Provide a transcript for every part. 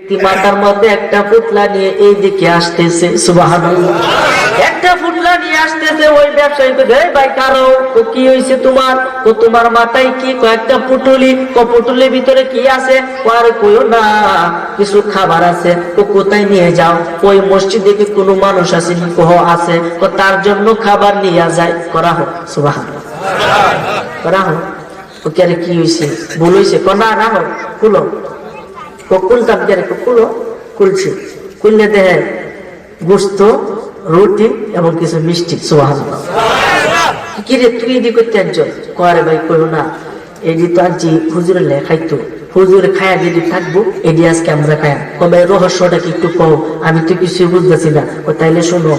মাথার মধ্যে একটা পুতলা নিয়ে এই দিকে আসতেছে, সুবহানাল্লাহ। একটা পুতলা নিয়ে আসতেছে, ওই ব্যবসায়ী ভাই কারো কি হয়েছে তোমার? তোমার মাথায় কি? কয়েকটা পুটুলি। পুটুলির ভিতরে কি আছে? আর কইও না, কিছু খাবার আছে। কোথায় নিয়ে যাও? ওই মসজিদে কি কোনো মানুষ আছে? আছে। তার জন্য খাবার নিয়ে যায়। করা হোক, সুবহানাল্লাহ, করা হোক। ওকে আরে কি হয়েছে? ভুল হয়েছে? না না হোক, খুলো। খুলছে, খুললে দেখে গোস্ত, রুটি এবং কিছু মিষ্টি। সুবহানাল্লাহ। কি রে তুই এদি করতে আনছ? কয় ভাই কইও না, এদি তো আনছি হুজুরের লেখাইতো, হুজুরে খায়া যদি থাকবো এদি আজকে আমরা খায়া। কবে রহস্যটা কি একটু কও, আমি তো কিছু বুঝতেছি না। তাইলে শোনো,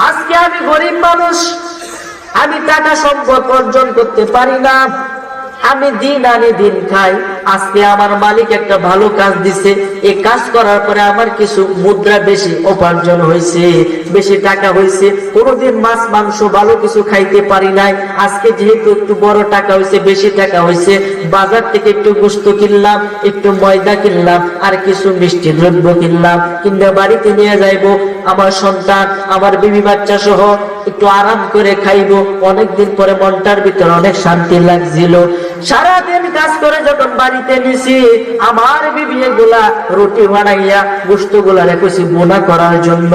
আজকে আমি গরিব মানুষ, আমি টাকা সম্পদ অর্জন করতে পারি না, আমি দিন আনি দিন খাই। আজকে আমার মালিক একটা ভালো কাজ দিছে, এই কাজ করার পরে আমার কিছু মুদ্রা বেশি উপার্জন হয়েছে, বেশি টাকা হয়েছে। কোনোদিন মাছ মাংস ভালো কিছু খাইতে পারি নাই, আজকে যেহেতু একটু বড় টাকা হয়েছে, বেশি টাকা হয়েছে, বাজার থেকে একটু গোস্ত কিনলাম, একটু ময়দা কিনলাম, আর কিছু মিষ্টি দ্রব্য কিনলাম, কিনে বাড়িতে নিয়ে যাইবো। আমার সন্তান, আমার বিবি বাচ্চা সহ একটু আরাম করে খাইবো। অনেকদিন পরে মনটার ভিতরে অনেক শান্তি লাগছিল। সারাদিন কাজ করে যখন বাড়িতে নিছি, আমার বিবি এগুলা রুটি বানাইয়া গোস্ত গুলা রেখেছি বোনা করার জন্য।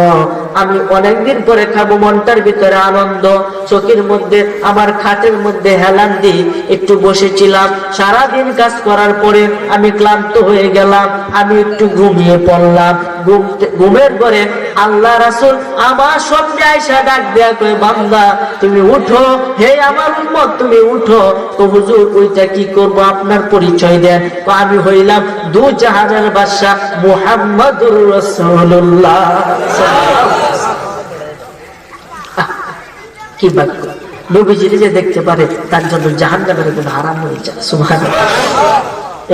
আমি অনেকদিন পরে খাবো, মনটার ভিতরে আনন্দ। চোখের মধ্যে, আমার খাটের মধ্যে হেলান দিয়ে একটু বসেছিলাম। সারাদিন কাজ করার পরে আমি ক্লান্ত হয়ে গেলাম, আমি একটু ঘুমিয়ে পড়লাম। ঘুমের পরে আল্লাহ রাসূল আমার স্বপ্নে আয়েশা ডাক দেয়া কয়, বান্দা তুমি উঠো, হে আমার উম্মত তুমি উঠো। তো হুজুর ওইটা কি করব, আপনার পরিচয় দেন। তো আমি হইলাম দু জাহানের বাদশা মুহাম্মদুর রাসূলুল্লাহ। কি বাক্য! নবীজির যে দেখতে পারে তার জন্য জাহান্নামের কোনো হারাম হয়ে যায়। সুবহানাল্লাহ।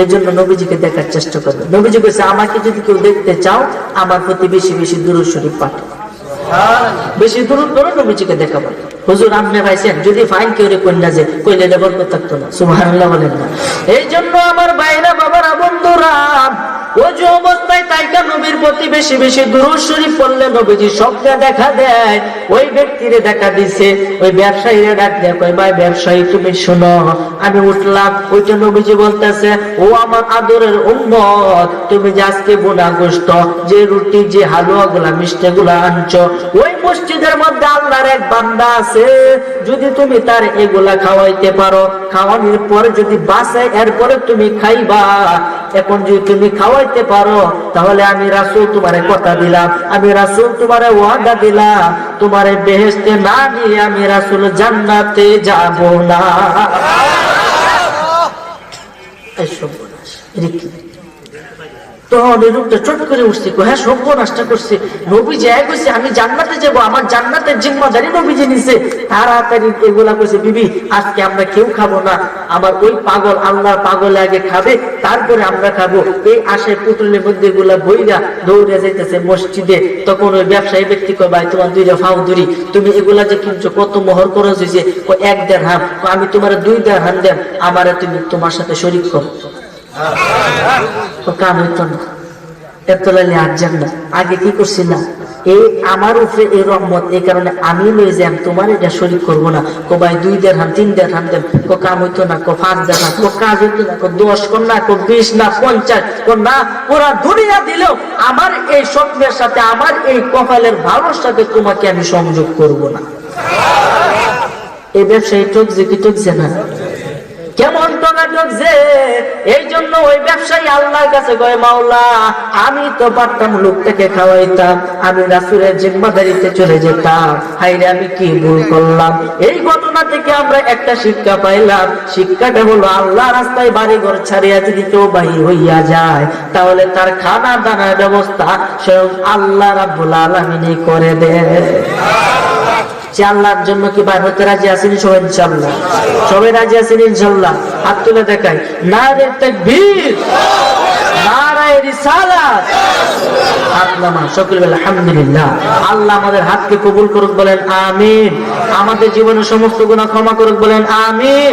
এই জন্য নবীজিকে দেখার চেষ্টা করবে। নবীজি বলছে, আমাকে যদি কেউ দেখতে চাও, আমার প্রতি বেশি বেশি দুরূদ শরীফ পাঠো, বেশি দুরূদ পড়ো, নবীজিকে দেখাবো। হুজুর আপনি পাইছেন, যদি ফাইন কেউ রে কন্যা যে কইলে দেবর থাকতো না। সুবহানাল্লাহ বলেন না? এই জন্য আমার ভাইরা, বাবারা, বন্ধুরা, ওই অবস্থায় তাইকা নবীর প্রতি বেশি বেশি দুরূদ শরীফ পড়লে নবীজি স্বপ্নে দেখা দেয়। ওই ব্যক্তিরে দেখা দিছে, ওই ব্যবসায়ীরা ডাক দেয়, কয় ভাই ব্যবসায়ী তুমি শোনো। আমি উঠলাম, ওইটা নবীজি বলতেছে, ও আমার আদরের উম্মত, তুমি যে আজকে বোনা গোশত, যে রুটি, যে হালুয়া গুলা, মিষ্টি গুলা আনছো, ওই মসজিদের মধ্যে আল্লাহর এক বান্দা আছে, যদি তুমি তার এগুলা খাওয়াইতে পারো, খাওয়ানোর পরে যদি বাঁচে, এরপরে তুমি খাইবা। এখন যদি তুমি খাওয়াইতে পারো, তাহলে আমি রাসূল তোমারে কথা দিলাম, আমি রাসূল তোমারে ওয়াদা দিলাম, তোমারে বেহেশতে না নিয়ে আমি রাসূল জান্নাতে যাব না। এই সর্বনাশ! তখন এই লোকটা চট করে উঠছে, হ্যাঁ সর্বনাশটা করছে। নবীজি কইছে আমি জান্নাতে যাবো, আমার জান্নাতের জিম্মাদারি নবীজি নিছে। তাড়াতাড়ি এগুলা কইছে, বিবি আজকে আমরা কেউ খাবো না, আমার ওই পাগল, আল্লাহর পাগল আগে খাবে, তারপরে আমরা খাবো। এই আশে পুতুলের মধ্যে এগুলা বইরা দৌড়ে যাইতেছে মসজিদে। তখন ওই ব্যবসায়ী ব্যক্তি কয়, ভাই তোমার দুইটা ফাউ ধরি, তুমি এগুলা যে কিনছো কত মোহর খরচ হয়েছে? 1 দিরহাম। আমি তোমার 2 দিরহাম দেন, আমারে তুমি তোমার সাথে শরীক করো। কাম হইতো না, এত লাইলে আসছেন না। আগে কি করছি না, এই আমার উপরে এই রহমত, এই কারণে আমি লই যাই, তোমার এটা শরীক করবো না। ভাই 2 দিরহাম 3 দিরহাম দেন। কাম হইতো না। 5 দিরহাম। কাজ হইতো না। 10 না, 20 না, 50 না, পুরা দুনিয়া দিলেও আমার এই স্বপ্নের সাথে, আমার এই কপালের ভালোর সাথে তোমাকে আমি সংযোগ করব না। এই ব্যবসায়ী ঠকছে কি ঠকছে না? কেমন টনাটক যে! এই জন্য ওই ব্যবসায়ী আল্লাহর কাছে কয়, মাওলা আমি তো পারতাম লোকটাকে খাওয়াইতাম, আমি রাসূলের জিম্মাদারিতে চলে যেতাম, হায়রে আমি কি ভুল করলাম। এই ঘটনা থেকে আমরা একটা শিক্ষা পাইলাম। শিক্ষাটা হলো, আল্লাহ রাস্তায় বাড়ি ঘর ছাড়িয়া যদি কেউ বাহির হইয়া যায়, তাহলে তার খানা দানার ব্যবস্থা স্বয়ং আল্লাহ রাব্বুল আলামিনই করে দেয়। আল্লাহর জন্য কি বাইর হতে রাজি আছেন? সবাই ইনশাআল্লাহ। সবাই রাজি আছেন ইনশাআল্লাহ? হাত তুলে দেখাই। নারে তাকবীর, নারে রিসালাত। হাত নামা সকলে বলে আলহামদুলিল্লাহ। আল্লাহ আমাদের হাতকে কবুল করুক, বলেন আমিন। আমাদের জীবনের সমস্ত গুনাহ ক্ষমা করুক, বলেন আমিন।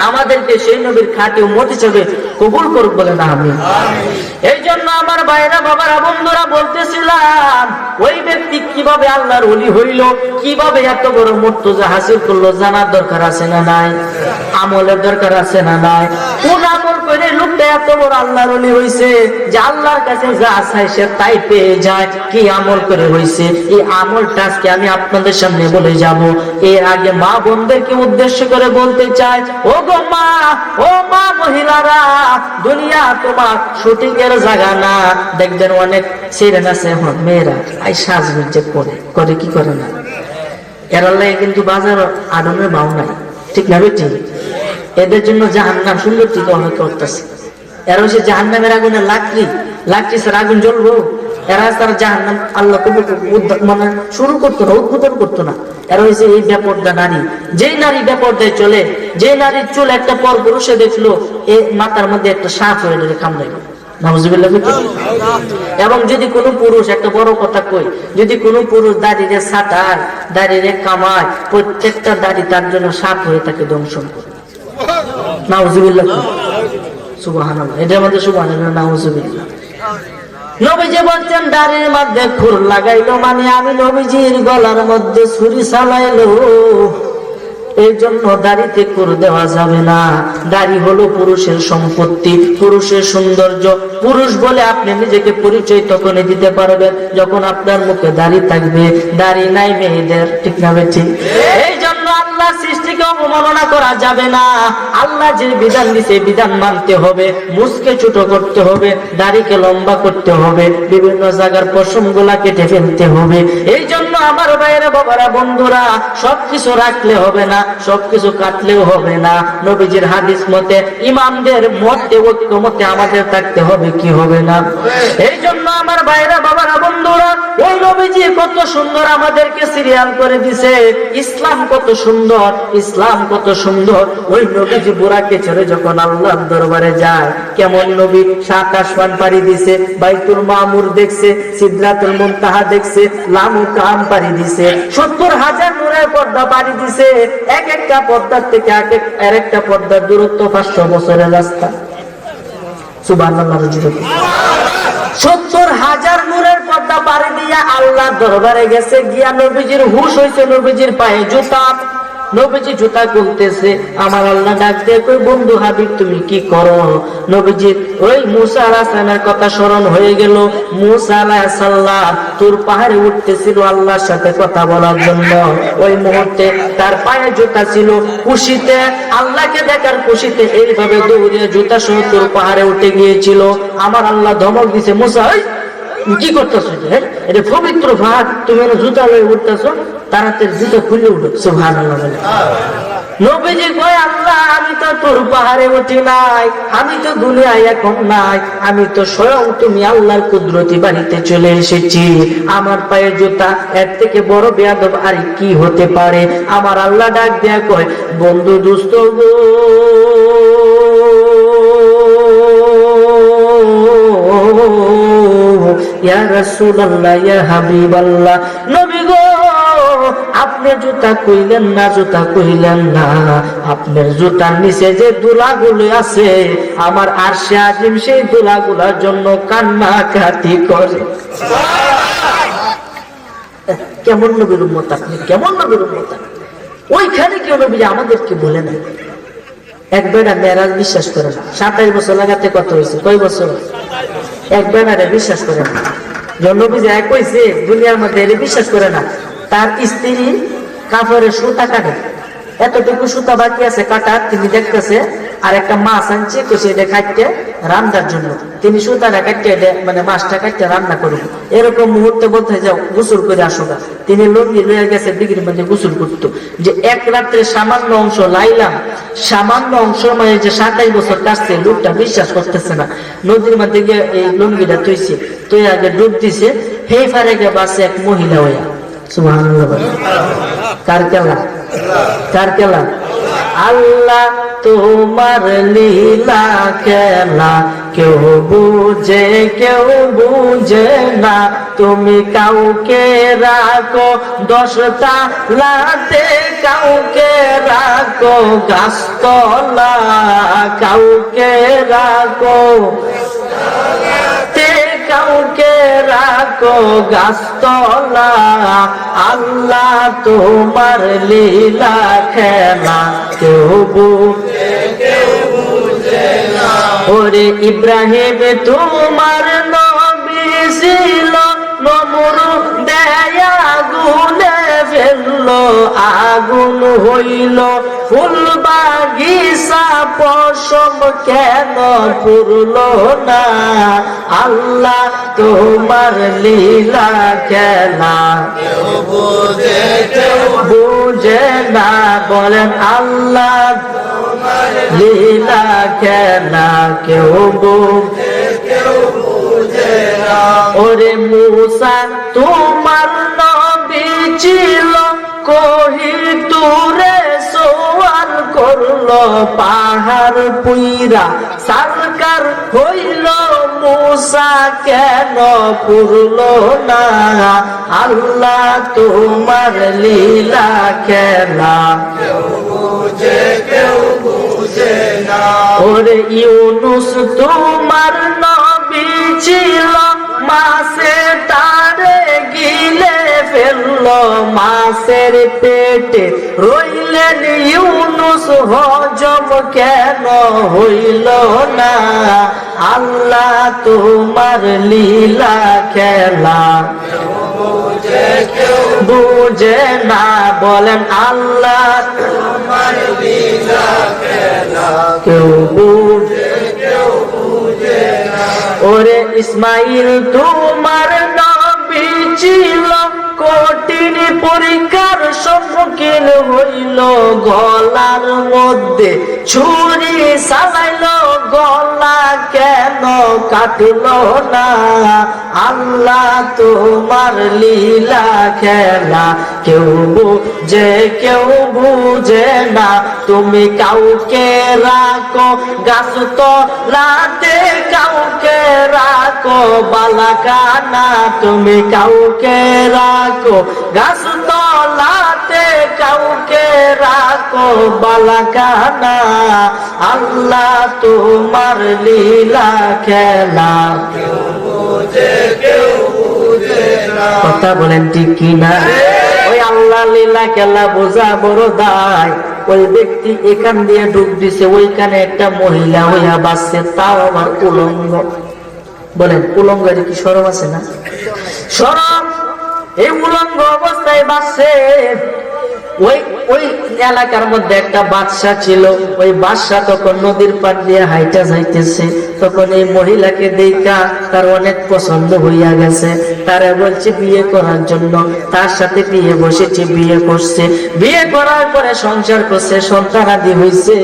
আমাদেরকে সেই নবীর খাঁটি উম্মত হিসেবে কবুল করুক, বলেন আমিন। এই জন্য আমার ভাইরা বাবারা বন্ধুরা বলতেছিলাম, ওই ব্যক্তি কিভাবে আল্লাহর ওলি হইল, কিভাবে এত বড় মুর্তজা হাসিল করলো, জানার দরকার আছে না নাই? আমলের দরকার আছে না নাই? কোন আমল করে লোকটা এত বড় আল্লাহর ওলি হইছে যে আল্লাহর কাছে যা চাই সে তাই পেয়ে যায়? কি আমল করে হইছে? এই আমলটা আজকে আমি আপনাদের সামনে বলে যাব। এর আগে মা বোনদেরকে উদ্দেশ্য করে বলতে চাই, ও গো মা, ও মা মহিলারা, দুনিয়া তোমার শুটিং এর জায়গা না। দেখবেন অনেক সিরিয়াল আছে এখন মেয়েরা আই সাজগুজ যে করে কি করে না, এর লাগে কিন্তু বাজার আগুনের ভাও নাই, ঠিক না বেটি? এদের জন্য জাহান্নাম সুন্দর ঠিক করতেছে। এরা হচ্ছে জাহান্নামের আগুনের লাকড়ি স্যার আগুন জ্বলবো। এরা তারা জাহান্নাম আল্লাহ মানে শুরু করতো না, উদ্বোধন করতো না। এরা হয়েছে এই বেপরদা নারী। যেই নারী বেপরদায় চলে, যে নারীর চুল একটা পর পুরুষে দেখলো, এই মাথার মধ্যে একটা সাপ হয়ে গেলে কামড়াইল। এবং যদি কোনো পুরুষ, একটা বড় কথা কই, যদি কোনো পুরুষ দাড়িরে ছাটায়, দাড়িরে কামায়, প্রত্যেকটা দাড়ি তার জন্য সাপ হয়ে তাকে দংশন করে। নাউজুবিল্লাহ, সুবহানাল্লাহ। এটার মধ্যে সুবহানাল্লাহ, নাউজুবিল্লাহ। নবীজি বলছেন দাড়ির মধ্যে খুর লাগাইলো মানে আমি নবীজির গলার মধ্যে ছুরি চালাইলো। এই জন্য দাড়িতে খুর দেওয়া যাবে না। দাড়ি হলো পুরুষের সম্পত্তি, পুরুষের সৌন্দর্য। পুরুষ বলে আপনি নিজেকে পরিচয় তখনই দিতে পারবেন যখন আপনার মুখে দাড়ি থাকবে। দাড়ি নাই মেয়েদের, ঠিক না বেঠিক? এই জন্য আল্লাহ সৃষ্টিকে অবমাননা করা যাবে না। আল্লাহ যে বিধান দিছে বিধান মানতে হবে। মুখকে ছোট করতে হবে, দাড়িকে লম্বা করতে হবে, বিভিন্ন জায়গার পশম গুলা কেটে ফেলতে হবে। এই জন্য আমার ভাইয়েরা বাবারা বন্ধুরা, সবকিছু রাখলে হবে না, সবকিছু কাটলেও হবে না। নবীজির হাদিস মতে, ইমামদের মতে, ঐক্য মতে আমাদের থাকতে হবে, কি হবে না? এই জন্য আমার ভাইয়েরা বাবারা বন্ধুরা, ওই নবীজি কত সুন্দর আমাদেরকে সিরিয়াল করে দিছে। ইসলাম কত সুন্দর, ইসলাম কত সুন্দর। ওই নবীজি বুরাকে চড়ে যখন আল্লাহর দরবারে যায়, কেমন নবী 7 আসমান পাড়ি দিছে, বাইতুল মামুর দেখছে, সিদরাতুল মুনতাহা দেখছে, লামুকাম পাড়ি দিছে, 70,000 নূরের পর্দা পাড়ি দিছে। এক একটা পর্দার থেকে আরেকটা পর্দার দূরত্ব 500 বছরের রাস্তা। সুবহানাল্লাহ। 70,000 নূরের পর্দা পাড়ি দিয়া আল্লাহ দরবারে গেছে। গিয়া নবীজির হুশ হয়েছে, নবীজির পায়ে জুতা। নবীজি জুতা খুলতেছে, আমার আল্লাহ ডাক দিয়ে কই, বন্ধু হাবিব তুমি কি করো? নবীজি ওই মুসা আলাইহিস সালামের কথা স্মরণ হয়ে গেল। মুসা আলাইহিস সালাম তুর পাহাড়ে উঠতেছিল আল্লাহর সাথে কথা বলার জন্য। ওই মুহূর্তে তার পায়ে জুতা ছিল। খুশিতে, আল্লাহকে দেখার খুশিতে এইভাবে দৌড়ে জুতা সহ তুর পাহাড়ে উঠে গিয়েছিল। আমার আল্লাহ ধমক দিছে, মুসা কি করতেছো? এটা পবিত্র ভাগ, তুমি জুতা লয়ে উঠতেছো, তাড়াতাড়ি জুতা খুলে উঠো। সুবহানাল্লাহ। নবীজি কয়, আল্লাহ আমি তো তোর পাহাড়ে উঠি নাই, আমি তো দুনিয়ায় এখন নাই, আমি তো স্বয়ং তুমি আল্লাহর কুদরতি বাড়িতে চলে এসেছি। আমার পায়ে জুতা, এর থেকে বড় বেয়াদব আর কি হতে পারে? আমার আল্লাহ ডাক দেয়া কয়, বন্ধু দোস্ত গো, ইয়া রাসূলুল্লাহ, ইয়া হাবিবাল্লাহ, নবী গো, আপনি জুতা কইলেন না, জুতা কইলেন না। আপনার জুতার নিচে যে দুলাগুলো আছে, আমার আরশে আজিম সেই দুলাগুলোর জন্য কান্নাকাটি করে। কেমন নবীর উম্মত আপনি, কেমন নবীর উম্মত? ওইখানে কেউ নবী আমাদেরকে বলে না। এক বেটা মেরাজ বিশ্বাস করে না। 27 বছর লাগাতে কত হয়েছে? কয় বছর? এক বেটা বিশ্বাস করে না। নবী যা কইছে দুনিয়ার মধ্যে বিশ্বাস করে না। তার স্ত্রী কাপড়ের সুতা কাটে, এতটুকু সুতা বাকি আছে কাটার, তিনি দেখতেছে। আর একটা মাছ আনছে, কইছে এটা কাটতে রান্নার জন্য। তিনি সুতাটা কাটতে, মানে মাছটা কাটতে রান্না করবে। এরকম মুহূর্তে বলতে যাও গোসল করে আসো গা। তিনি লঙ্গি লয়ে গেছে, দিঘির মধ্যে গোসল করতো। যে এক রাত্রে সামান্য অংশ লাইলাম, সামান্য অংশ মানে যে 27 বছর কাটছে, লোকটা বিশ্বাস করতেছে না। নদীর মধ্যে গিয়ে এই লঙ্গিটা তুইছে, তুই আগে ডুব দিছে। হে ফারে গে বাসে এক মহিলা হইয়া। সুবহানাল্লাহ। কার খেলা? কার খেলা? আল্লাহ তোমার লীলা খেলা, কেউ বুঝে না। তুমি কাউকে রাখো 10 তালাতে, কাউকে রাখো গাছতলা, কাউকে রাখো কাউকে রাখো গাছতলা। আল্লাহ তোমার লীলা খেলা, কেউ বুঝে না। ওরে ইব্রাহিম তোমার নবী ছিল, নমরুদ আগুনে ফেললো, আগুন হইল ফুল বাগিচা, পশম কেন পুরলো না। আল্লাহ তোমার লীলা খেলা, কেউ বুঝে না। বলেন আল্লাহ তোমার লীলা খেলা, কেউ বুঝে না। ওরে মূসা তোমার নবী ছিল, কোহিতুরে সওয়াল করলো, পাহাড় পুইরা সরকার হইল, মূসা কেন পুরলো না। আল্লাহ তোমার লীলা খেলা, কেউ বুঝে না। ওরে ইউনুস তোমার নবী ছিল, মাছে তারে গিলে ফেললো, মাছের পেটে রইলেন ইউনুস, হজম কেন হইল না। আল্লাহ তোমার লীলা খেলা, বুঝে না। বলেন আল্লাহ তোমার লীলা খেলা, কেউ বুঝে না। ওরে ইসমাইল তোমার নবী ছিল, কঠিন পরীক্ষার সম্মুখীন হইল, গলার মধ্যে ছুরি চালাইল, গলা কেন কাটল না। আল্লাহ তোমার লীলা খেলা, কেউ বুঝে না। তুমি কাউকে রাখো গাছতলাতে, কাউকে রাখো বালাখানা, তুমি কাউকে রাখো গাছতলাতে, কাউকে রাখো বালাখানা। আল্লাহ তোমার লীলা খেলা, কথা বলেন ঠিক কিনা? ওই আল্লাহ লীলা খেলা বোঝা বড় দায়। ওই ব্যক্তি এখান দিয়ে ডুব দিছে, ওইখানে একটা মহিলা হইয়া বাঁচছে, তাও আবার উলঙ্গ। বলেন উলঙ্গ কি শরম আছে না? শরম। এই উলঙ্গ অবস্থায় বাঁচছে। ওই এলাকার মধ্যে একটা বাদশা ছিল, ওই বাদশা তখন নদীর পাড় দিয়ে হাইটা যাইতেছে, তখন এই মহিলাকে দেখা তার অনেক পছন্দ হইয়া গেছে, তারা বলছে বিয়ে করার জন্য, তার সাথে বিয়ে বসেছে, বিয়ে করছে, বিয়ে করার পরে সংসার করছে, সন্তানাদি হইছে।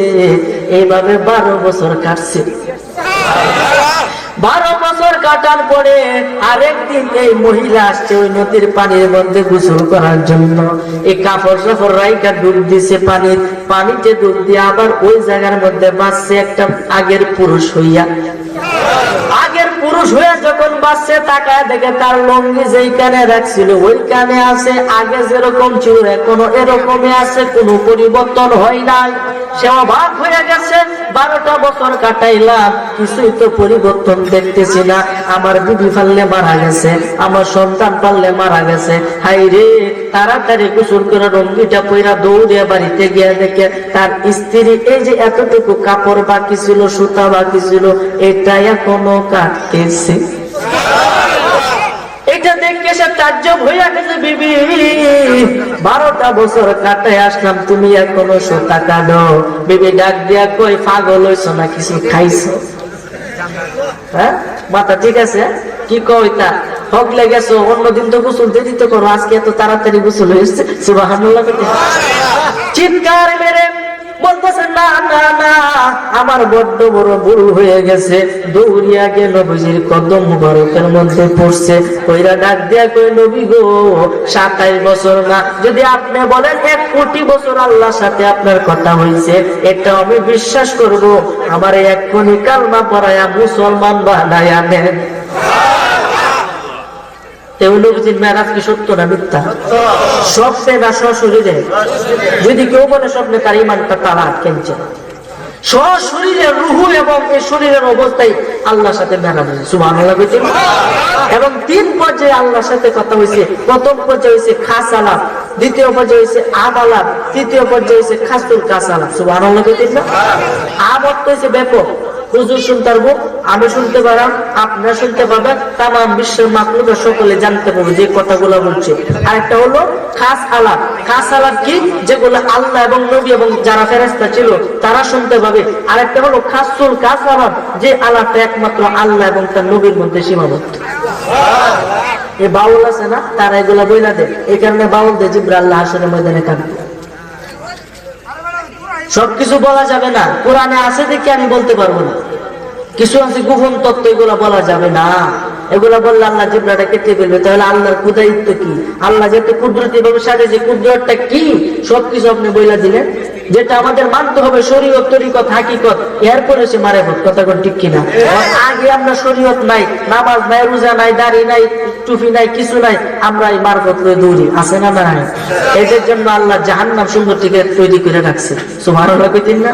এইভাবে 12 বছর কাটছে। 12 বছর কাটার পরে আরেকদিন এই মহিলা আসছে ওই নদীর পানির মধ্যে গোসল করার জন্য। এই কাপড় সাপড় রাইকা ডুব দিছে পানিতে ডুব দিয়ে আবার ওই জায়গার মধ্যে বাঁচছে একটা আগের পুরুষ হইয়া। আগের পুরুষ হয়ে যখন বাঁচছে, তাকায় দেখে তার লঙ্গি যেইখানে রাখছিল ওইখানে আছে, আগে যেরকম ছিল এখনো এরকমই আছে, কোনো পরিবর্তন হয় নাই। সে অবাক হয়ে গেছে, 12টা বছর কাটাইলাম, কিছুই তো পরিবর্তন দেখতেছি না। আমার বিবি পাললে মারা গেছে, আমার সন্তান পাললে মারা গেছে। হাই রে, তাড়াতাড়ি গোসল করে রঙ্গিটা পইরা দৌড়ে বাড়িতে গিয়ে দেখে তার স্ত্রী এই যে এতটুকু কাপড় বাকি ছিল, সুতা বাকি ছিল, এটা এখনো কাটতেছে। এটা দেখে সে তাজ্জব হইয়া গেছে, বিবি 12টা বছর কাটায় আসলাম, তুমি এখনো সুতা কাটো। বিবি ডাক দিয়া কই, পাগল হইছো না, কিছু খাইছো? হ্যাঁ, মাথা ঠিক আছে? কি কইতা হক লেগেছো? অন্যদিন তো গোসল দেরিতে করো, আজকে এত তাড়াতাড়ি গোসল হয়েছে। সুবহানাল্লাহ। চিৎকার মেরে বলতেছে না না না, আমার বড্ড বড় ভুল হয়ে গেছে। দৌড়িয়া গিয়ে নবীজির কদম মুবারকের মধ্যে পড়ছে, কইরা ডাক দিয়া কই, নবী গো, 27 বছর না, যদি আপনি বলেন 1 কোটি বছর আল্লাহর সাথে আপনার কথা হয়েছে, এটা আমি বিশ্বাস করব। আমার এক্ষুনি কালমা পড়ায়া মুসলমান বানায়া নেন। নবীজির মেরাজ কি সত্য না মিথ্যা? স্বপ্নে না সশরীরে? যদি কেউ বলে স্বপ্নে, তার ইমানটা তারা আটকেছে। সশরীরে রুহু এবং এই শরীরের অবস্থায় আল্লাহর সাথে মেরাজ হয়েছে, সুবহানাল্লাহ। এবং 3 পর্যায়ে আল্লাহর সাথে কথা হয়েছে। প্রথম পর্যায়ে হয়েছে খাস আলাপ, দ্বিতীয় পর্যায়ে হয়েছে আব আলাপ, তৃতীয় পর্যায়ে হয়েছে খাসুল কাস আলাপ, সুবহানাল্লাহ। আব অর্থ হয়েছে ব্যাপক, হুজুর শুনতে পারবো, আমি শুনতে পারলাম, আপনারা শুনতে পারবেন, তামাম বিশ্বের মাখলুক সকলে জানতে পারবো যে কথাগুলো বলছে। আরেকটা হলো খাস আলাপ। খাস আলাপ কি? যেগুলো আল্লাহ এবং নবী এবং যারা ফেরেশতা ছিল তারা শুনতে পাবে। আরেকটা হলো খাসুল কাস আলাপ, যে আলাপটা একমাত্র আল্লাহ এবং তার নবীর মধ্যে সীমাবদ্ধ। এই বাউল আছে না, তারা এগুলা বইলা দেয়। এই কারণে বাউল দেয় জিবরাইল আল্লাহ হাসরের ময়দানে কাঁদবে। সবকিছু বলা যাবে না, কোরআনে আছে দেখে আমি বলতে পারবো না। কিছু আছে গোপন তত্ত্ব, এগুলা বলা যাবে না। এগুলা বললে আল্লাহ জিবরাটা কেটে ফেলবে। তাহলে আল্লাহর কুদরত কি? আল্লাহ যেহেতু কুদরতি ভাবে সাজে, যে কুদরতটা কি সবকিছু আপনি বইলা দিলেন। যেটা আমাদের মানতে হবে শরীয়ত, তরিকত, হাকিকত, এরপরে সে মারে কথা কোন ঠিক কিনা? আগে আমরা শরীয়ত নাই, নামাজ নাই, রোজা নাই, দাড়ি নাই, টুপি নাই, কিছু নাই, আমরা এই মারফত লয়ে দৌড়ি, আছে না না? এদের জন্য আল্লাহ জাহান্নাম সুন্দর থেকে তৈরি করে রাখছে, সুবহানাল্লাহ কইতেন না?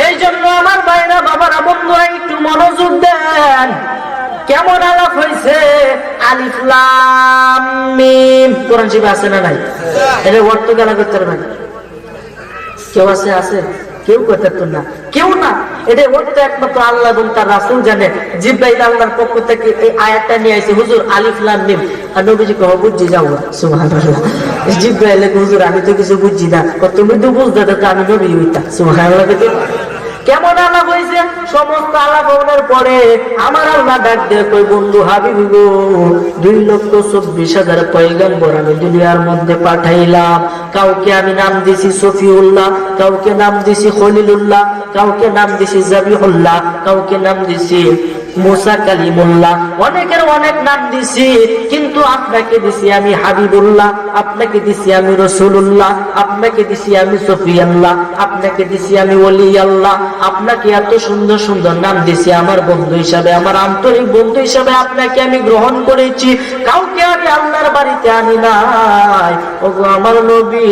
এই জন্য আমার ভাইরা, বাবারা, বন্ধুরা, একটু মনোযোগ দেন। কেমন আলাপ হয়েছে? আলিফ লাম মিম কোরআন শরীফে আছে না নাই? এটা অর্থ গালা করতে পারবেন? কেউ আছে? আছে? কেউ করতে না, কেউ না। এটা অর্থ একমাত্র আল্লাহ এবং তার রাসূল জানে। জিবরাইল আল্লাহর পক্ষ থেকে এই আয়াতটা নিয়ে আইছে, হুজুর আলিফ লাম মিম। আর নবীজি কহ, বুঝছি যাও, সুবহানাল্লাহ। জিবরাইল, হুজুর আমি তো কিছু বুঝছি না। তুমি তো বুঝতে তো আমি নবী হইতা, সুবহানাল্লাহ। কেমন আলাপ হয়েছে? সমস্ত আলাপ হওয়ার পরে আমার আল্লাহ ডাক দিয়ে কই, বন্ধু হাবিব গো, 2,24,000 পয়গম্বর আমি দুনিয়ার মধ্যে পাঠাইলাম। কাউকে আমি নাম দিছি সফিউল্লাহ, কাউকে নাম দিছি খলিলুল্লাহ, কাউকে নাম দিছি জাবিহুল্লাহ, কাউকে নাম দিছি মুসা কালিমুল্লাহ, অনেকের অনেক নাম দিছি। কিন্তু আপনাকে দিছি আমি হাবিবুল্লাহ, আপনাকে দিছি আমি রাসূলুল্লাহ, আপনাকে দিছি আমি সফিয়াল্লাহ, আপনাকে দিছি আমি ওলি আল্লাহ। আপনাকে এত সুন্দর সুন্দর নাম দিছি আমার বন্ধু হিসাবে, আমার আন্তরিক বন্ধু হিসাবে আপনাকে আমি গ্রহণ করেছি। কাউকে আমি আল্লাহর বাড়িতে আনি নাই। ওগো আমার নবী,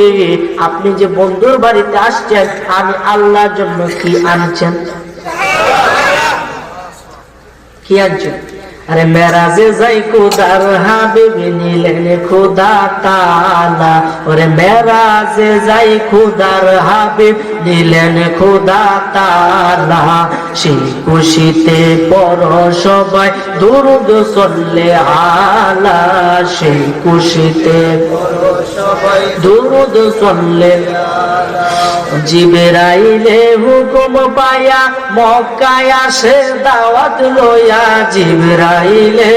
আপনি যে বন্ধুর বাড়িতে আসছেন, আমি আল্লাহর জন্য কি আনছেন? কি আনছেন? আরে মেরাজে যাই খোদার হাবিব নিলেন খোদা তাআলা, ওরে মেরাজে যাই খোদার হাবিব নিলেন খোদা তাআলা। সেই খুশিতে পড় সবাই দুরূদ সাল্লে আলা, সেই খুশিতে পড় সবাই দুরূদ সাল্লে আলা। জিবরাইলে হুকুম পায়া মক্কায় আসে দাওয়াত লইয়া, জিবরাইলে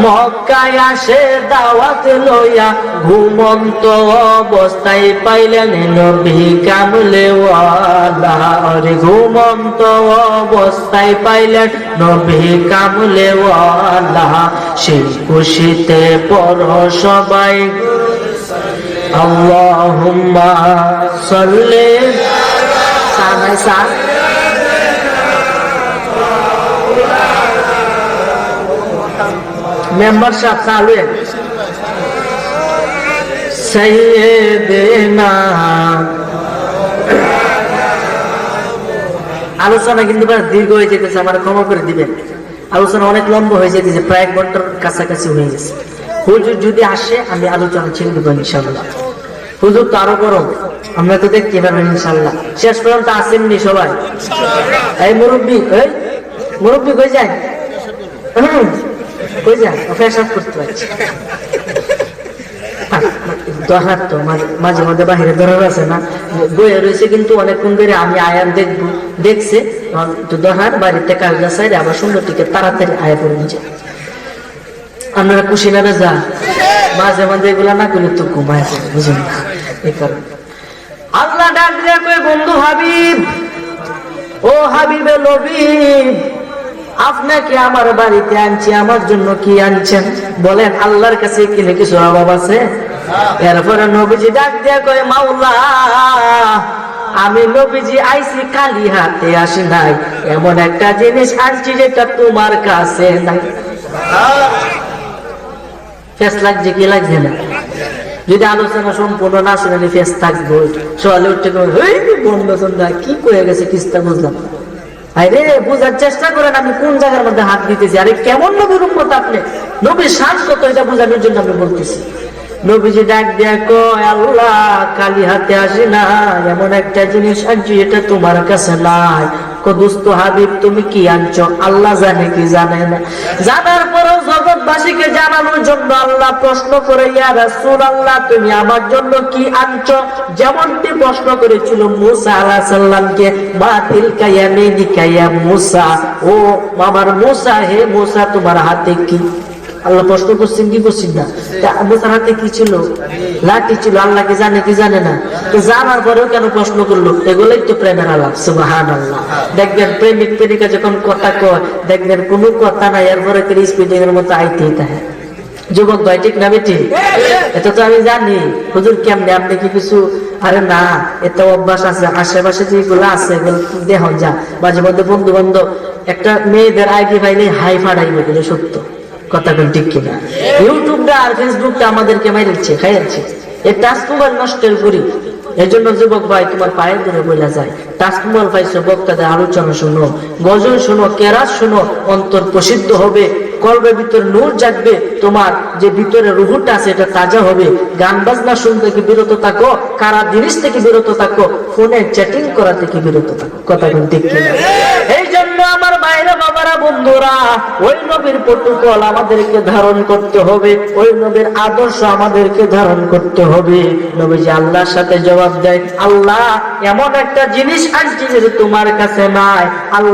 মক্কায় আসে দাওয়াত লইয়া, ঘুমন্ত অবস্থায় পাইলেন নবী কামলে ওয়ালা, আরে ঘুমন্ত অবস্থায় পাইলেন নবী কামলে ওয়ালা। সেই খুশিতে পড় সবাই আল্লাহুম্মা সাল্লি আলা মেম্বার সাহেব চালু সাইয়্যিদিনা। আলোচনা কিন্তু দীর্ঘ হয়ে যেতেছে, আমার ক্ষমা করে দিবেন। আলোচনা অনেক লম্বা হয়ে যেতেছে, প্রায় 1 ঘন্টার কাছাকাছি হয়ে গেছে। হুজুর যদি আসে আমি আলোচনা ছেড়ে দেবো ইনশাল্লাহ। হুজুর তো আরো বড়, আমরা তো দেখতে পারবেন ইনশাল্লাহ। শেষ পর্যন্ত আসেননি সবাই? এই মুরব্বী, এই মুরব্বী কই যায়? কই যায়? ফেসাব করতে পারছি। দরকার তো মাঝে মাঝে বাহিরে দরকার আছে না, বইয়ে রয়েছে কিন্তু অনেকক্ষণ ধরে আমি আয়াত দেখবো, দেখছে তো দরকার বাড়িতে কাজটা সাইডে আবার সুন্দর থেকে তাড়াতাড়ি আয়া করে নিচে। আপনারা কুশিলারে যান, মাঝে মাঝে এগুলা না করলে তো ঘুমায়, বুঝুন না। এই কারণে আল্লাহ ডাক দিয়ে কয় বন্ধু হাবিব, ও হাবিবে লবিব, আপনাকে আমার বাড়িতে আনছি, আমার জন্য কি আনছেন বলেন? আল্লাহর কাছে কি কিছু অভাব আছে? এরপরে নবীজি ডাক দিয়া কয় মাওলা, আমি নবীজি আইছি খালি হাতে আসি নাই, এমন একটা জিনিস আনছি যেটা তোমার কাছে নাই। ফেস লাগছে কি লাগছে না? যদি আলোচনা সম্পূর্ণ না শুনে ফেস থাকবো, সকালে উঠতে বন্ধু কি করে গেছে কিস্তা বুঝলাম। আরে বুঝার চেষ্টা করেন আমি কোন জায়গার মধ্যে হাত দিতেছি। আরে কেমন নবীর উম্মত আপনি, নবীর শান কত এটা বোঝানোর জন্য আমি বলতেছি। নবীজি ডাক দিয়া কয় আল্লাহ খালি হাতে আসি না, এমন একটা জিনিস আনছি এটা তোমার কাছে নাই। দোস্ত হাবিব তুমি কি আনছো? আল্লাহ জানে কি জানে না, জানার পরেও জগৎবাসীকে জানানোর জন্য আল্লাহ প্রশ্ন করে ইয়া রাসূলুল্লাহ তুমি আমার জন্য কি আনছো? যেমনটি প্রশ্ন করেছিল মূসা আলাইহিস সালামকে, মা তিলকা ইয়ামিনিকা ইয়া মূসা, ও আমার মূসা, হে মূসা তোমার হাতে কি? আল্লাহ প্রশ্ন করছেন কি করছেন না? মুসার হাতে কি ছিল? লাঠি ছিল। আল্লাহ কি জানে কি জানে না? তো জানার পরেও কেন প্রশ্ন করলো? এগুলোই তো প্রেমের আলাপ। সুবহানাল্লাহ। দেখবেন প্রেমিক প্রেমিকা যখন কথা কয়, দেখবেন কোনো কথা নাই, এরপরে স্পিডিং এর মতো আইতেই থাকে। যুবক ভাই ঠিক না বেটি? এটা তো আমি জানি হুজুর কেমনে, আপনি কি কিছু? আরে না, এত অভ্যাস আছে, আশেপাশে যেগুলো আছে দেহ যা মাঝে মধ্যে বন্ধু বান্ধব একটা মেয়েদের আইডি পাইলে হাই ফাড়াইবে বলে সত্য কথা বল ঠিক কিনা? ইউটিউবটা আর ফেসবুকটা আমাদেরকে মাইরেছে, খাইয়াছে। এই টাচ মোবাইল নষ্টের করি। এই জন্য যুবক ভাই তোমার পায়ের ধরে বলা যায়, টাচ মোবাইল পাইছো, বক্তাদের আলোচনা শুনো, গজল শুনো, কেরাত শুনো, অন্তর প্রসিদ্ধ হবে, কলবের ভিতরে নূর জাগবে, তোমার যে ভিতরে রুহুটা আছে এটা তাজা হবে। গান বাজনা শুন থেকে বিরত থাকো, খারাপ জিনিস থেকে বিরত থাকো, ফোনে চ্যাটিং করা থেকে বিরত থাকো। কথা বল ঠিক কিনা? এই জন্য আমার বাইরে বাবারা বন্ধুরা, ওই নবীর প্রটোকল আমাদেরকে ধারণ করতে হবে, ওই নবীর আদর্শ আমাদেরকে ধারণ করতে হবে। নবীজি আল্লাহর সাথে জবাব দেয়, আল্লাহ এমন একটা জিনিস আনছি যে তোমার কাছে নাই। আল্লাহ